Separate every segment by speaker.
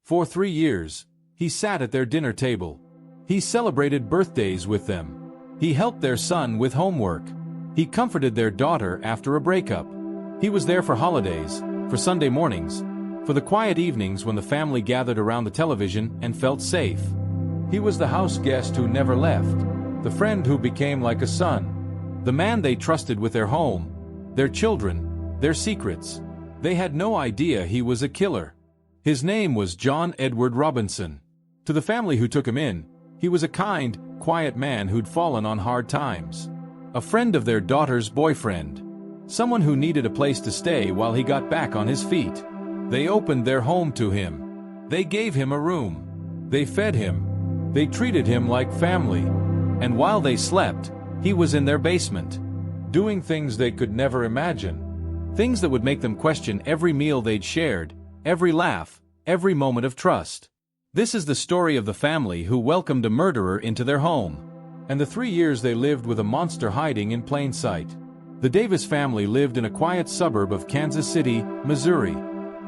Speaker 1: For 3 years, he sat at their dinner table. He celebrated birthdays with them. He helped their son with homework. He comforted their daughter after a breakup. He was there for holidays, for Sunday mornings, for the quiet evenings when the family gathered around the television and felt safe. He was the house guest who never left, the friend who became like a son, the man they trusted with their home, their children, their secrets. They had no idea he was a killer. His name was John Edward Robinson. To the family who took him in, he was a kind, quiet man who'd fallen on hard times. A friend of their daughter's boyfriend. Someone who needed a place to stay while he got back on his feet. They opened their home to him. They gave him a room. They fed him. They treated him like family. And while they slept, he was in their basement, doing things they could never imagine. Things that would make them question every meal they'd shared, every laugh, every moment of trust. This is the story of the family who welcomed a murderer into their home. And the 3 years they lived with a monster hiding in plain sight. The Davis family lived in a quiet suburb of Kansas City, Missouri.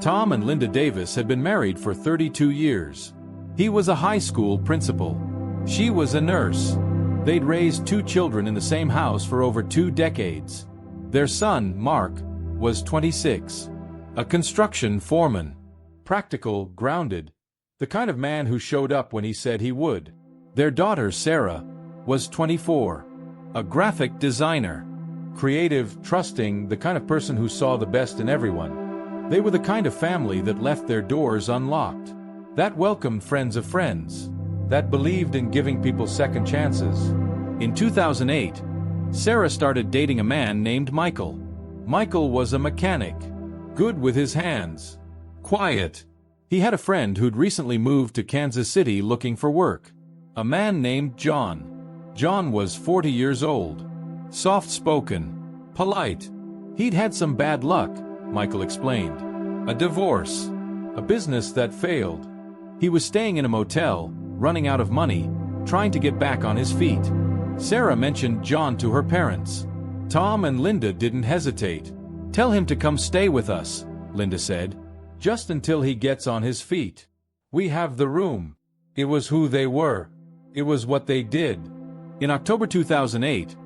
Speaker 1: Tom and Linda Davis had been married for 32 years. He was a high school principal. She was a nurse. They'd raised 2 children in the same house for over 2 decades. Their son, Mark, was 26. A construction foreman. Practical, grounded. The kind of man who showed up when he said he would. Their daughter, Sarah, was 24. A graphic designer. Creative, trusting, the kind of person who saw the best in everyone. They were the kind of family that left their doors unlocked. That welcomed friends of friends. That believed in giving people second chances. In 2008, Sarah started dating a man named Michael. Michael was a mechanic. Good with his hands. Quiet. He had a friend who'd recently moved to Kansas City looking for work. A man named John. John was 40 years old. Soft-spoken. Polite. He'd had some bad luck, Michael explained. A divorce. A business that failed. He was staying in a motel, running out of money, trying to get back on his feet. Sarah mentioned John to her parents. Tom and Linda didn't hesitate. "Tell him to come stay with us," Linda said. "Just until he gets on his feet. We have the room." It was who they were. It was what they did. In October 2008,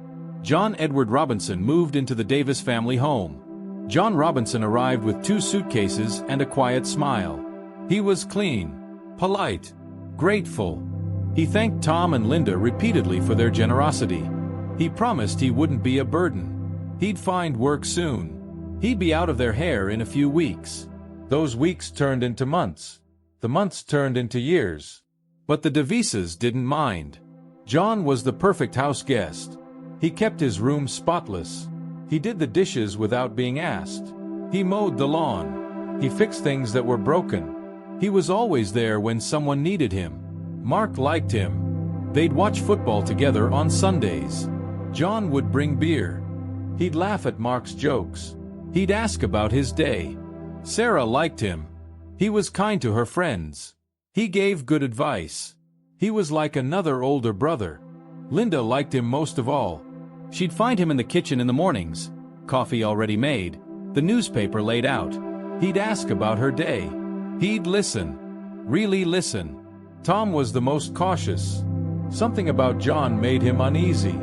Speaker 1: John Edward Robinson moved into the Davis family home. John Robinson arrived with 2 suitcases and a quiet smile. He was clean, polite, grateful. He thanked Tom and Linda repeatedly for their generosity. He promised he wouldn't be a burden. He'd find work soon. He'd be out of their hair in a few weeks. Those weeks turned into months. The months turned into years. But the Davises didn't mind. John was the perfect house guest. He kept his room spotless. He did the dishes without being asked. He mowed the lawn. He fixed things that were broken. He was always there when someone needed him. Mark liked him. They'd watch football together on Sundays. John would bring beer. He'd laugh at Mark's jokes. He'd ask about his day. Sarah liked him. He was kind to her friends. He gave good advice. He was like another older brother. Linda liked him most of all. She'd find him in the kitchen in the mornings, coffee already made, the newspaper laid out. He'd ask about her day. He'd listen. Really listen. Tom was the most cautious. Something about John made him uneasy.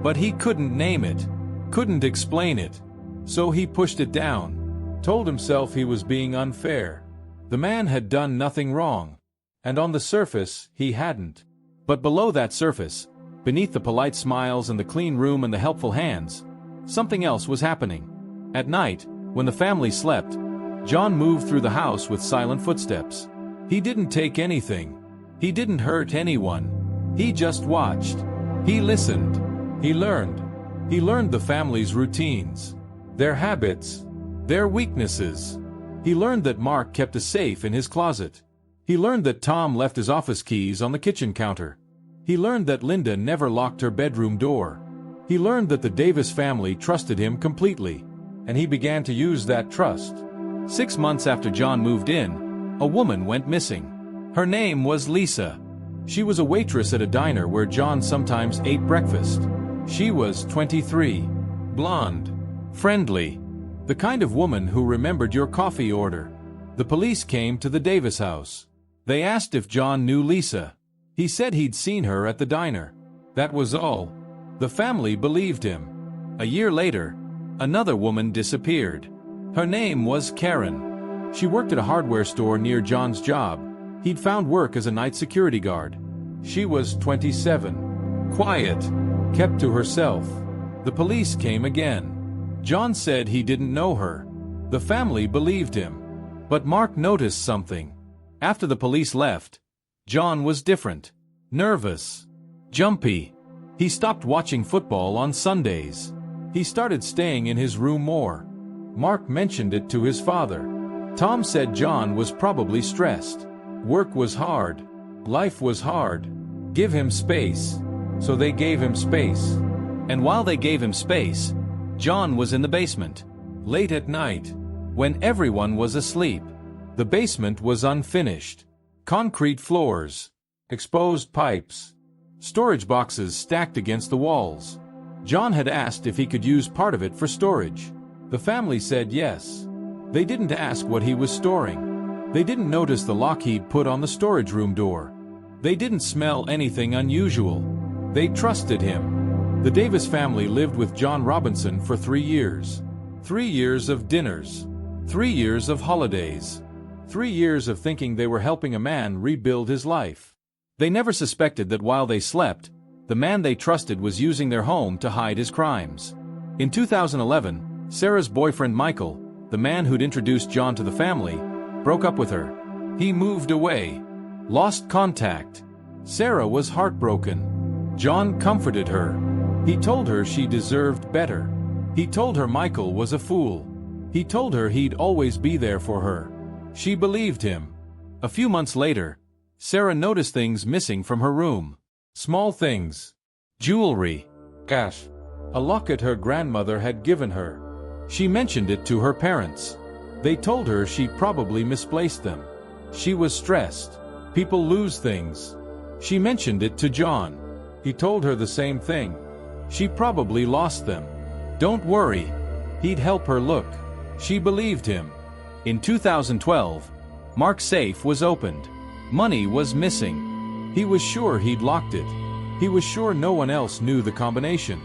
Speaker 1: But he couldn't name it. Couldn't explain it. So he pushed it down. Told himself he was being unfair. The man had done nothing wrong. And on the surface, he hadn't. But below that surface, beneath the polite smiles and the clean room and the helpful hands, something else was happening. At night, when the family slept, John moved through the house with silent footsteps. He didn't take anything. He didn't hurt anyone. He just watched. He listened. He learned. He learned the family's routines, their habits, their weaknesses. He learned that Mark kept a safe in his closet. He learned that Tom left his office keys on the kitchen counter. He learned that Linda never locked her bedroom door. He learned that the Davis family trusted him completely, and he began to use that trust. 6 months after John moved in, a woman went missing. Her name was Lisa. She was a waitress at a diner where John sometimes ate breakfast. She was 23, blonde, friendly, the kind of woman who remembered your coffee order. The police came to the Davis house. They asked if John knew Lisa. He said he'd seen her at the diner. That was all. The family believed him. A year later, another woman disappeared. Her name was Karen. She worked at a hardware store near John's job. He'd found work as a night security guard. She was 27. Quiet. Kept to herself. The police came again. John said he didn't know her. The family believed him. But Mark noticed something. After the police left, John was different. Nervous. Jumpy. He stopped watching football on Sundays. He started staying in his room more. Mark mentioned it to his father. Tom said John was probably stressed. Work was hard. Life was hard. Give him space. So they gave him space. And while they gave him space, John was in the basement. Late at night, when everyone was asleep. The basement was unfinished. Concrete floors. Exposed pipes. Storage boxes stacked against the walls. John had asked if he could use part of it for storage. The family said yes. They didn't ask what he was storing. They didn't notice the lock he'd put on the storage room door. They didn't smell anything unusual. They trusted him. The Davis family lived with John Robinson for 3 years. 3 years of dinners. 3 years of holidays. 3 years of thinking they were helping a man rebuild his life. They never suspected that while they slept, the man they trusted was using their home to hide his crimes. In 2011, Sarah's boyfriend Michael, the man who'd introduced John to the family, broke up with her. He moved away. Lost contact. Sarah was heartbroken. John comforted her. He told her she deserved better. He told her Michael was a fool. He told her he'd always be there for her. She believed him. A few months later, Sarah noticed things missing from her room. Small things. Jewelry. Cash. A locket her grandmother had given her. She mentioned it to her parents. They told her she probably misplaced them. She was stressed. People lose things. She mentioned it to John. He told her the same thing. She probably lost them. Don't worry. He'd help her look. She believed him. In 2012, Mark's safe was opened. Money was missing. He was sure he'd locked it. He was sure no one else knew the combination.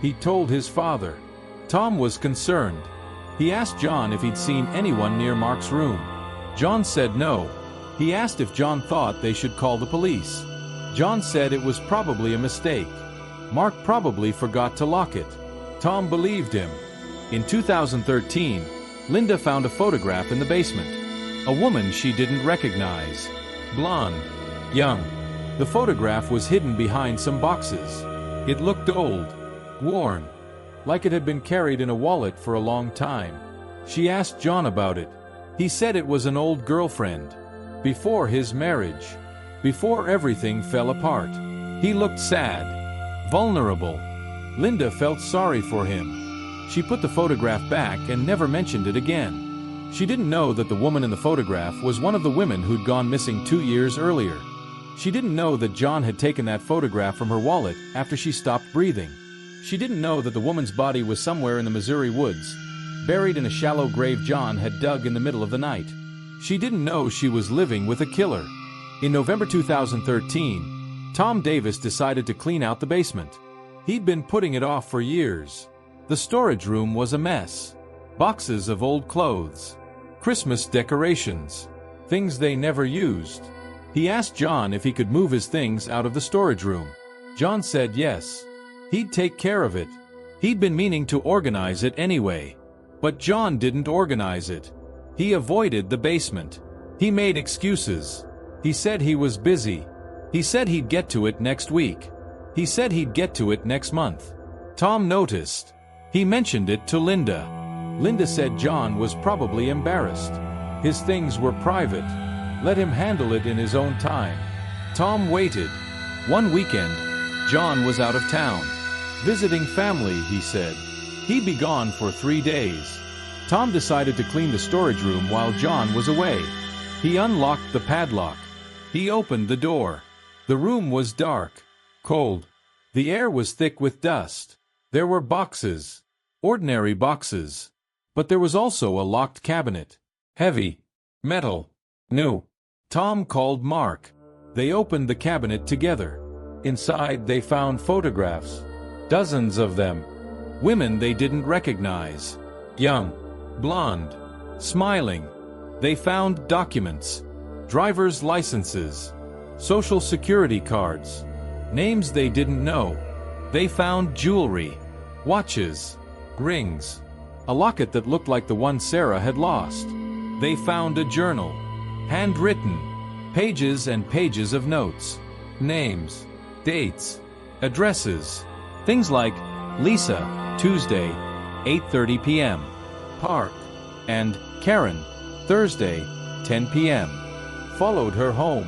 Speaker 1: He told his father. Tom was concerned. He asked John if he'd seen anyone near Mark's room. John said no. He asked if John thought they should call the police. John said it was probably a mistake. Mark probably forgot to lock it. Tom believed him. In 2013, Linda found a photograph in the basement. A woman she didn't recognize. Blonde. Young. The photograph was hidden behind some boxes. It looked old. Worn. Like it had been carried in a wallet for a long time. She asked John about it. He said it was an old girlfriend. Before his marriage. Before everything fell apart. He looked sad. Vulnerable. Linda felt sorry for him. She put the photograph back and never mentioned it again. She didn't know that the woman in the photograph was one of the women who'd gone missing 2 years earlier. She didn't know that John had taken that photograph from her wallet after she stopped breathing. She didn't know that the woman's body was somewhere in the Missouri woods, buried in a shallow grave John had dug in the middle of the night. She didn't know she was living with a killer. In November 2013, Tom Davis decided to clean out the basement. He'd been putting it off for years. The storage room was a mess. Boxes of old clothes. Christmas decorations. Things they never used. He asked John if he could move his things out of the storage room. John said yes. He'd take care of it. He'd been meaning to organize it anyway. But John didn't organize it. He avoided the basement. He made excuses. He said he was busy. He said he'd get to it next week. He said he'd get to it next month. Tom noticed. He mentioned it to Linda. Linda said John was probably embarrassed. His things were private. Let him handle it in his own time. Tom waited. One weekend, John was out of town. Visiting family, he said. He'd be gone for 3 days. Tom decided to clean the storage room while John was away. He unlocked the padlock. He opened the door. The room was dark. Cold. The air was thick with dust. There were boxes. Ordinary boxes. But there was also a locked cabinet. Heavy. Metal. New. Tom called Mark. They opened the cabinet together. Inside they found photographs. Dozens of them. Women they didn't recognize. Young, blonde, smiling. They found documents, driver's licenses, social security cards, names they didn't know. They found jewelry, watches, rings, a locket that looked like the one Sarah had lost. They found a journal, handwritten, pages and pages of notes, names, dates, addresses, things like Lisa, Tuesday, 8:30 p.m., Park, and Karen, Thursday, 10 p.m. Followed her home,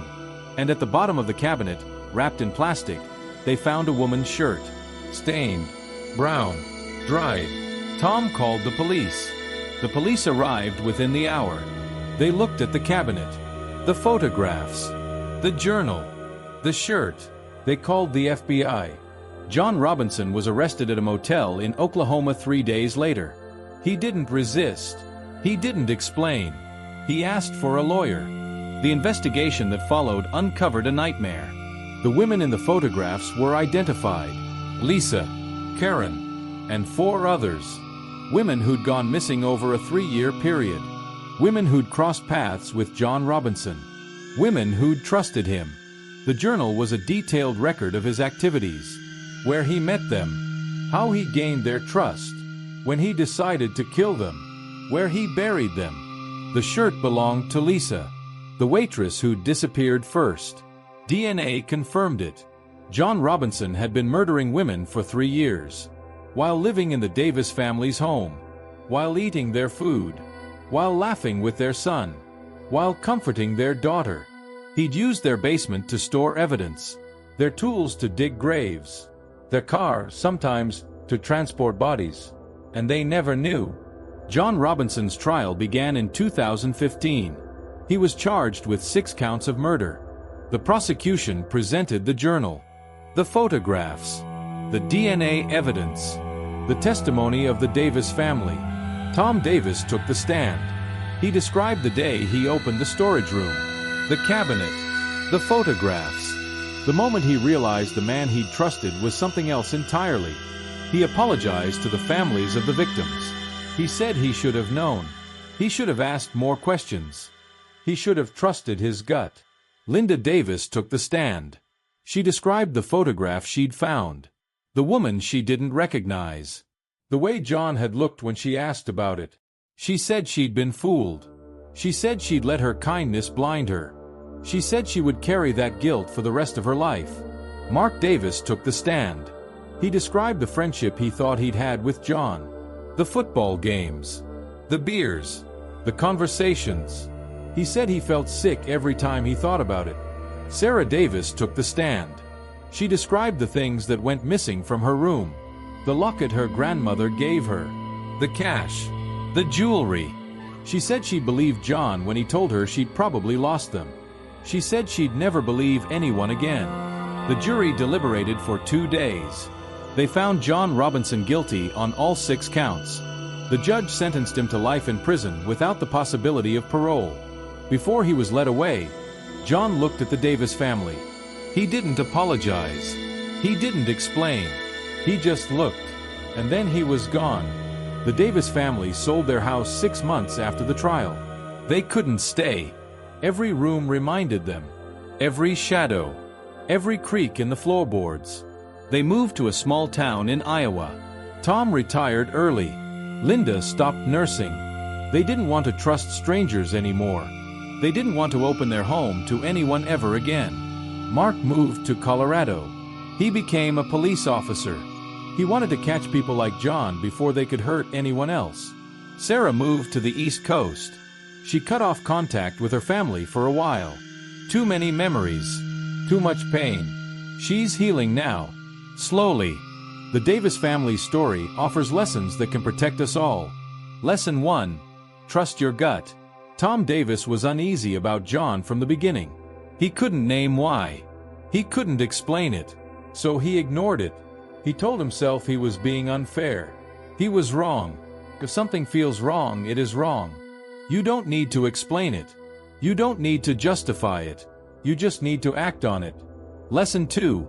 Speaker 1: and at the bottom of the cabinet, wrapped in plastic, they found a woman's shirt, stained, brown, dried. Tom called the police. The police arrived within the hour. They looked at the cabinet, the photographs, the journal, the shirt. They called the FBI. John Robinson was arrested at a motel in Oklahoma 3 days later. He didn't resist. He didn't explain. He asked for a lawyer. The investigation that followed uncovered a nightmare. The women in the photographs were identified: Lisa, Karen, and 4 others. Women who'd gone missing over a 3-year period. Women who'd crossed paths with John Robinson. Women who'd trusted him. The journal was a detailed record of his activities, where he met them, how he gained their trust, when he decided to kill them, where he buried them. The shirt belonged to Lisa, the waitress who'd disappeared first. DNA confirmed it. John Robinson had been murdering women for 3 years, while living in the Davis family's home, while eating their food, while laughing with their son, while comforting their daughter. He'd used their basement to store evidence, their tools to dig graves, their car sometimes to transport bodies, and they never knew. John Robinson's trial began in 2015. He was charged with 6 counts of murder. The prosecution presented the journal, the photographs, the DNA evidence, the testimony of the Davis family. Tom Davis took the stand. He described the day he opened the storage room, the cabinet, the photographs. The moment he realized the man he'd trusted was something else entirely. He apologized to the families of the victims. He said he should have known. He should have asked more questions. He should have trusted his gut. Linda Davis took the stand. She described the photograph she'd found, the woman she didn't recognize, the way John had looked when she asked about it. She said she'd been fooled. She said she'd let her kindness blind her. She said she would carry that guilt for the rest of her life. Mark Davis took the stand. He described the friendship he thought he'd had with John, the football games, the beers, the conversations. He said he felt sick every time he thought about it. Sarah Davis took the stand. She described the things that went missing from her room, the locket her grandmother gave her, the cash, the jewelry. She said she believed John when he told her she'd probably lost them. She said she'd never believe anyone again. The jury deliberated for 2 days. They found John Robinson guilty on all 6 counts. The judge sentenced him to life in prison without the possibility of parole. Before he was led away, John looked at the Davis family. He didn't apologize. He didn't explain. He just looked, and then he was gone. The Davis family sold their house 6 months after the trial. They couldn't stay. Every room reminded them. Every shadow. Every creak in the floorboards. They moved to a small town in Iowa. Tom retired early. Linda stopped nursing. They didn't want to trust strangers anymore. They didn't want to open their home to anyone ever again. Mark moved to Colorado. He became a police officer. He wanted to catch people like John before they could hurt anyone else. Sarah moved to the East Coast. She cut off contact with her family for a while. Too many memories. Too much pain. She's healing now. Slowly. The Davis family story offers lessons that can protect us all. Lesson 1. Trust your gut. Tom Davis was uneasy about John from the beginning. He couldn't name why. He couldn't explain it. So he ignored it. He told himself he was being unfair. He was wrong. If something feels wrong, it is wrong. You don't need to explain it. You don't need to justify it. You just need to act on it. Lesson 2.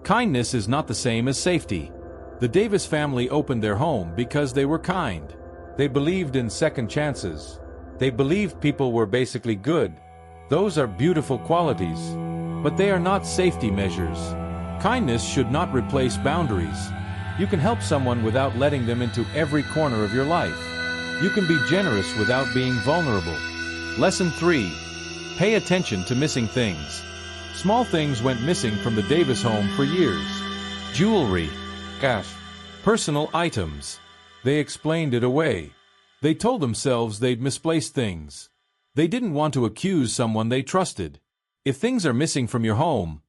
Speaker 1: Kindness is not the same as safety. The Davis family opened their home because they were kind. They believed in second chances. They believed people were basically good. Those are beautiful qualities, but they are not safety measures. Kindness should not replace boundaries. You can help someone without letting them into every corner of your life. You can be generous without being vulnerable. Lesson 3. Pay attention to missing things. Small things went missing from the Davis home for years. Jewelry, cash, personal items. They explained it away. They told themselves they'd misplaced things. They didn't want to accuse someone they trusted. If things are missing from your home,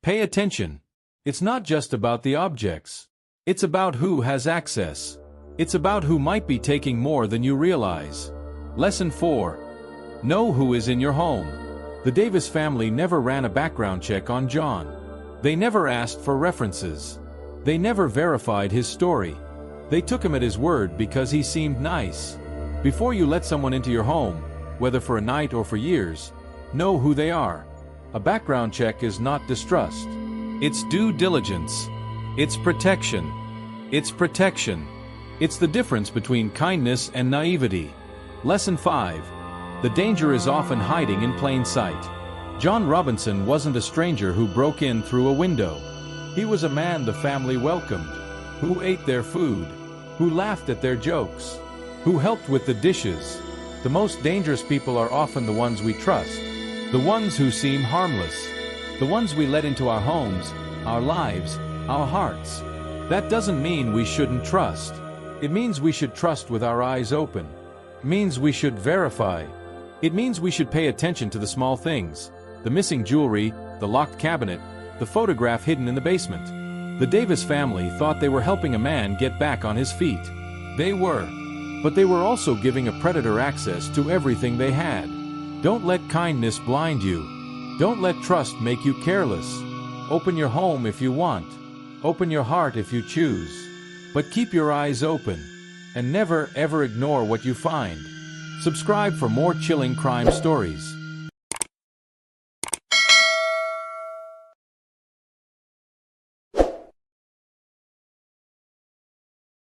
Speaker 1: pay attention. It's not just about the objects. It's about who has access. It's about who might be taking more than you realize. Lesson 4. Know who is in your home. The Davis family never ran a background check on John. They never asked for references. They never verified his story. They took him at his word because he seemed nice. Before you let someone into your home, whether for a night or for years, know who they are. A background check is not distrust. It's due diligence. It's protection. It's protection. It's the difference between kindness and naivety. Lesson 5. The danger is often hiding in plain sight. John Robinson wasn't a stranger who broke in through a window. He was a man the family welcomed, who ate their food, who laughed at their jokes, who helped with the dishes. The most dangerous people are often the ones we trust, the ones who seem harmless, the ones we let into our homes, our lives, our hearts. That doesn't mean we shouldn't trust. It means we should trust with our eyes open. It means we should verify. It means we should pay attention to the small things, the missing jewelry, the locked cabinet, the photograph hidden in the basement. The Davis family thought they were helping a man get back on his feet. They were. But they were also giving a predator access to everything they had. Don't let kindness blind you. Don't let trust make you careless. Open your home if you want. Open your heart if you choose. But keep your eyes open. And never ever ignore what you find. Subscribe for more chilling crime stories.